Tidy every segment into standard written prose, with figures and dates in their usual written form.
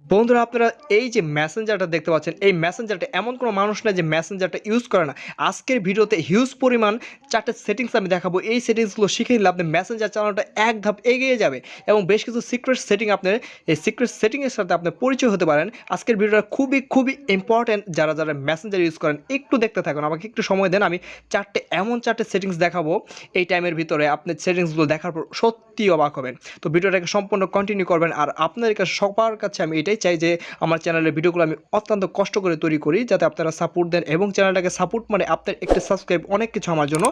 বন্ধুরা আপনারা এই যে মেসেঞ্জারটা দেখতে পাচ্ছেন, এই মেসেঞ্জারটা এমন কোনো মানুষ না যে মেসেঞ্জারটা ইউজ করে না। আজকের ভিডিওতে হিউজ পরিমাণ 4টে সেটিংস আমি দেখাবো। এই সেটিংসগুলো শিখে নিলে আপনি মেসেঞ্জার চালানোটা এক ধাপ এগিয়ে যাবে এবং বেশ কিছু সিক্রেট সেটিং আপনার এই সিক্রেট সেটিংয়ের সাথে আপনার পরিচয় হতে পারেন। আজকের ভিডিওটা খুবই ইম্পর্ট্যান্ট। যারা মেসেঞ্জার ইউজ করেন একটু দেখতে থাকুন, আমাকে একটু সময় দেন। আমি এমন 4টে সেটিংস দেখাবো এই টাইমের ভিতরে, আপনি সেটিংসগুলো দেখার পর সত্যিই অবাক হবেন। তো ভিডিওটাকে সম্পূর্ণ কন্টিনিউ করবেন। আর আপনাদের কাছে সবার কাছে আমি এটাই চাই যে আমার চ্যানেলের ভিডিওগুলো আমি অত্যন্ত কষ্ট করে তৈরি করি, যাতে আপনারা সাপোর্ট দেন এবং চ্যানেলটাকে সাপোর্ট মানে আপনার একটি সাবস্ক্রাইব অনেক কিছু আমার জন্য।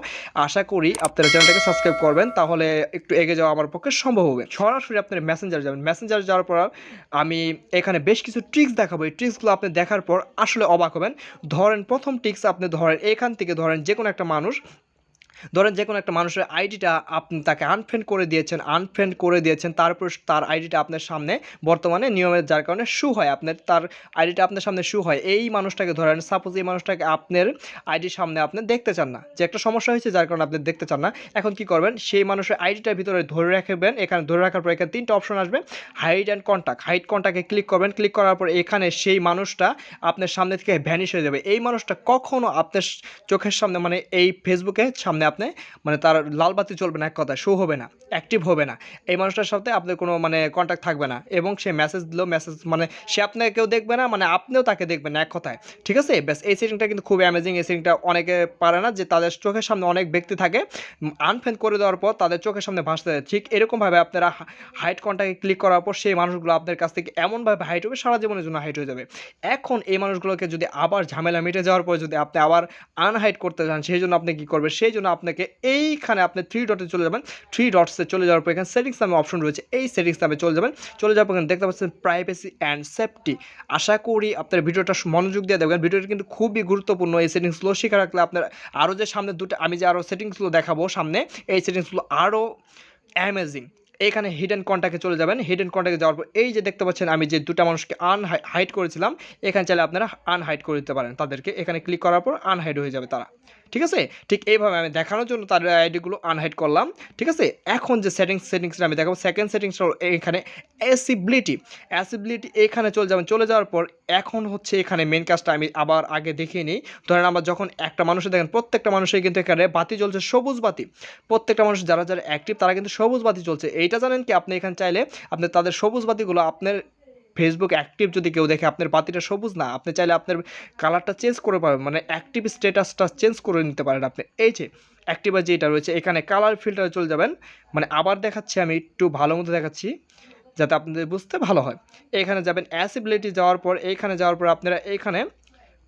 আশা করি আপনারা চ্যানেলটাকে সাবস্ক্রাইব করবেন, তাহলে একটু এগিয়ে যাওয়া আমার পক্ষে সম্ভব হবে। সরাসরি আপনারা মেসেঞ্জার যাবেন। মেসেঞ্জার যাওয়ার পর আমি এখানে বেশ কিছু ট্রিক্স দেখাবো। এই ট্রিক্সগুলো আপনি দেখার পর আসলে অবাক হবেন। ধরেন প্রথম ট্রিক্স, আপনি ধরেন এখান থেকে ধরেন যে কোনো একটা মানুষের আইডিটা আপনি তাকে আনফ্রেন্ড করে দিয়েছেন, তারপর তার আইডিটা আপনার সামনে বর্তমানে নিয়মের যার কারণে শু হয়, তার আইডিটা আপনার সামনে শু হয়। এই মানুষটাকে ধরেন, সাপোজ এই মানুষটাকে আপনার আইডির সামনে আপনি দেখতে চান না, যে একটা সমস্যা হয়েছে যার কারণে আপনি দেখতে চান না। এখন কি করবেন, সেই মানুষের আইডিটার ভিতরে ধরে রাখবেন। এখানে ধরে রাখার পর এখানে 3টা অপশন আসবে, হাইড অ্যান্ড কন্ট্যাক্ট। হাইড কন্ট্যাক্টে ক্লিক করবেন। ক্লিক করার পর এখানে সেই মানুষটা আপনার সামনে থেকে ভ্যানিশ হয়ে যাবে। এই মানুষটা কখনো আপনার চোখের সামনে মানে এই ফেসবুকের সামনে আপনি মানে তার লাল বাতি চলবে না, এক কথা শো হবে না, অ্যাক্টিভ হবে না। এই মানুষটার সাথে আপনার কোনো মানে কন্ট্যাক্ট থাকবে না এবং সে মেসেজ দিলেও মানে সে আপনাকে কেউ দেখবে না, মানে আপনিও তাকে দেখবেন না, এক কথায়। ঠিক আছে, ব্যাস এই সেটিংটা কিন্তু খুবই অ্যামেজিং। এই সেটিংটা অনেকে পারে না, যে তাদের চোখের সামনে অনেক ব্যক্তি থাকে, আনফ্রেন্ড করে দেওয়ার পর তাদের চোখের সামনে ভাসতে যায়। ঠিক এরকমভাবে আপনারা হাইড কন্ট্যাক্টে ক্লিক করার পর সেই মানুষগুলো আপনার কাছ থেকে এমনভাবে হাইড হবে, সারা জীবনের জন্য হাইড হয়ে যাবে। এখন এই মানুষগুলোকে যদি আবার ঝামেলা মিটে যাওয়ার পর যদি আপনি আবার আনহাইড করতে চান, সেই জন্য আপনি কী করবেন, সেই জন্য আপনাকে এইখানে আপনি 3 ডটে চলে যাবেন। 3 ডটসে চলে যাওয়ার পর এখানে সেটিংস নামে অপশন রয়েছে, এই সেটিংস নামে চলে যাবেন। চলে যাওয়ার পর এখানে দেখতে পাচ্ছেন প্রাইভেসি অ্যান্ড সেফটি। আশা করি আপনার ভিডিওটা মনোযোগ দিয়ে দেখবেন। ভিডিওটা কিন্তু খুবই গুরুত্বপূর্ণ। এই সেটিংসগুলো শিখে রাখলে আপনার আরও যে সামনে আমি যে আরও সেটিংসগুলো দেখাবো সামনে, এই সেটিংসগুলো আরও অ্যামেজিং। এইখানে হিডেন কন্ট্যাক্টে চলে যাবেন। হিডেন কন্ট্যাক্টে যাওয়ার পর এই যে দেখতে পাচ্ছেন আমি যে 2টা মানুষকে হাইড করেছিলাম, এখানে চাইলে আপনারা আনহাইড করে দিতে পারেন তাদেরকে। এখানে ক্লিক করার পর আনহাইড হয়ে যাবে তারা। ঠিক আছে, ঠিক এইভাবে আমি দেখানোর জন্য তাদের আইডিগুলো আনহাইড করলাম। ঠিক আছে, এখন যে সেটিংসটা আমি দেখাবো, সেকেন্ড সেটিংসটা এখানে অ্যাসিবিলিটি। এখানে চলে যাবেন। চলে যাওয়ার পর এখন হচ্ছে এখানে মেন কাজটা আমি আবার আগে দেখিয়ে নিই। ধরেন আমরা যখন একটা মানুষের দেখেন, প্রত্যেকটা মানুষের কিন্তু এখানে বাতি জ্বলছে, সবুজ বাতি। প্রত্যেকটা মানুষ যারা অ্যাক্টিভ তারা কিন্তু সবুজ বাতি চলছে। এইটা জানেন কি, আপনি এখানে চাইলে আপনি তাদের সবুজ বাতিগুলো আপনার ফেসবুক অ্যাক্টিভ যদি কেউ দেখে আপনার বাতিটা সবুজ না, আপনি চাইলে আপনার কালারটা চেঞ্জ করে পারবেন, মানে অ্যাক্টিভ স্ট্যাটাসটা চেঞ্জ করে নিতে পারেন আপনি। এই যে অ্যাক্টিভার যেটা রয়েছে এখানে কালার ফিল্টারে চলে যাবেন। মানে আবার দেখাচ্ছি, আমি একটু ভালো মতো দেখাচ্ছি যাতে আপনাদের বুঝতে ভালো হয়। এখানে যাবেন অ্যাসিবিলিটি, যাওয়ার পর এইখানে যাওয়ার পর আপনারা এইখানে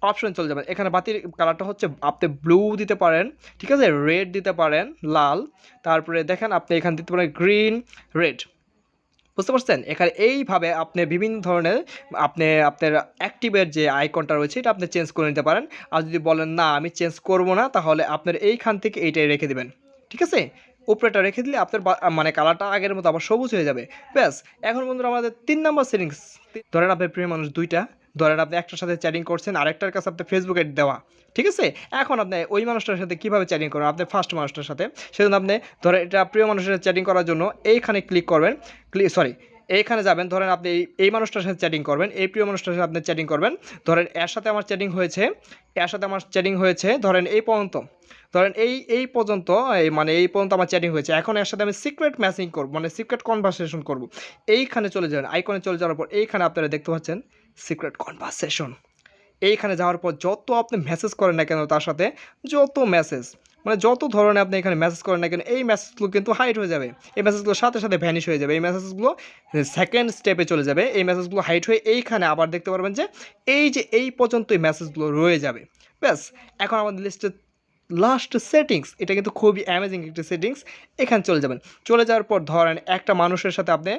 অপশন চলে যাবেন। এখানে বাতির কালারটা হচ্ছে আপনি ব্লু দিতে পারেন, ঠিক আছে, রেড দিতে পারেন, লাল, তারপরে দেখেন আপনি এখানে দিতে পারেন গ্রিন, রেড। বুঝতে পারছেন, এখানে এইভাবে আপনি বিভিন্ন ধরনের আপনার অ্যাক্টিভের যে আইকনটা রয়েছে এটা আপনি চেঞ্জ করে নিতে পারেন। আর যদি বলেন না আমি চেঞ্জ করব না, তাহলে আপনার এইখান থেকে এইটাই রেখে দেবেন। ঠিক আছে, উপরেটা রেখে দিলে আপনার মানে কালারটা আগের মতো আবার সবুজ হয়ে যাবে। ব্যাস, এখন বন্ধুরা আমাদের 3 নম্বর সেটিংস। ধরেন আপনার প্রিয় মানুষ 2টা, ধরেন আপনি একটার সাথে চ্যাটিং করছেন, আরেকটার কাছে আপনার ফেসবুকে দেওয়া। ঠিক আছে, এখন আপনি ওই মানুষটার সাথে কীভাবে চ্যাটিং করবেন, আপনার ফার্স্ট মানুষটার সাথে, সেজন্য আপনি ধরেন এটা প্রিয় মানুষের সাথে চ্যাটিং করার জন্য এইখানে ক্লিক করবেন। এইখানে যাবেন। ধরেন আপনি এই মানুষটার সাথে চ্যাটিং করবেন, এই প্রিয় মানুষটার সাথে আপনি চ্যাটিং করবেন। ধরেন এর সাথে আমার চ্যাটিং হয়েছে ধরেন এই পর্যন্ত, ধরেন এই পর্যন্ত, এই পর্যন্ত আমার চ্যাটিং হয়েছে। এখন এর সাথে আমি সিক্রেট মেসেজিং করব, মানে সিক্রেট কনভারসেশন করব। এইখানে চলে যাবেন, আইকনে চলে যাওয়ার পর এইখানে আপনারা দেখতে পাচ্ছেন সিক্রেট কনভারসেশন। এইখানে যাওয়ার পর যত আপনি মেসেজ করেন না কেন তার সাথে, যত মেসেজ মানে যত ধরনের আপনি এখানে মেসেজ করেন না কেন, এই মেসেজগুলো কিন্তু হাইড হয়ে যাবে। এই মেসেজগুলো সাথে সাথে ভ্যানিশ হয়ে যাবে। এই মেসেজগুলো সেকেন্ড স্টেপে চলে যাবে। এই মেসেজগুলো হাইড হয়ে এইখানে আবার দেখতে পারবেন যে এই পর্যন্তই মেসেজগুলো রয়ে যাবে। ব্যাস, এখন আমাদের লিস্টে লাস্ট সেটিংস, এটা কিন্তু খুবই অ্যামেজিং একটা সেটিংস। এখানে চলে যাবেন। চলে যাওয়ার পর ধরেন একটা মানুষের সাথে আপনি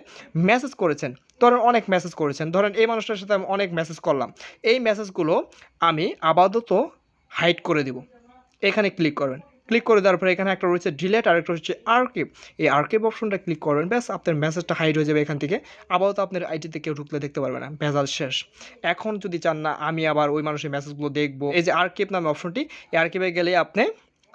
মেসেজ করেছেন, ধরেন অনেক মেসেজ করেছেন, ধরেন এই মানুষটার সাথে আমি অনেক মেসেজ করলাম। এই মেসেজগুলো আমি আপাতত হাইড করে দেব। এখানে ক্লিক করবেন। ক্লিক করে দেওয়ার পরে এখানে একটা রয়েছে ডিলেট আর একটা হচ্ছে আর্কাইভ। এই আর্কাইভ অপশনটা ক্লিক করবেন। ব্যাস, আপনার মেসেজটা হাইড হয়ে যাবে এখান থেকে। আপাতত আপনার আইডিতে কেউ ঢুকলে দেখতে পারবে না, ভেজাল শেষ। এখন যদি চান না আমি আবার ওই মানুষের মেসেজগুলো দেখবো, এই যে আর্কাইভ নামে অপশনটি, এই আর্কাইভে গেলে আপনি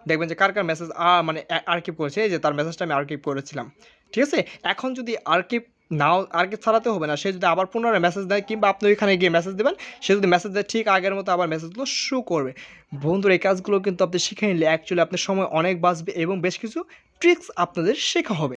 দেখবেন যে কার মেসেজ মানে আর্কাইভ করেছে, এই যে তার মেসেজটা আমি আর্কাইভ করেছিলাম। ঠিক আছে, এখন যদি আর্কাইভ নাও আগে ছাড়াতে হবে না। সে যদি আবার পুনরায় মেসেজ দেয় কিংবা আপনি ওইখানে গিয়ে মেসেজ দেবেন, সে যদি মেসেজ দেয় ঠিক আগের মতো আবার মেসেজগুলো শো করবে। বন্ধুরা এই কাজগুলো কিন্তু আপনি শিখে নিলে অ্যাকচুয়ালি আপনার সময় অনেক বাঁচবে এবং বেশ কিছু ট্রিক্স আপনাদের শেখা হবে।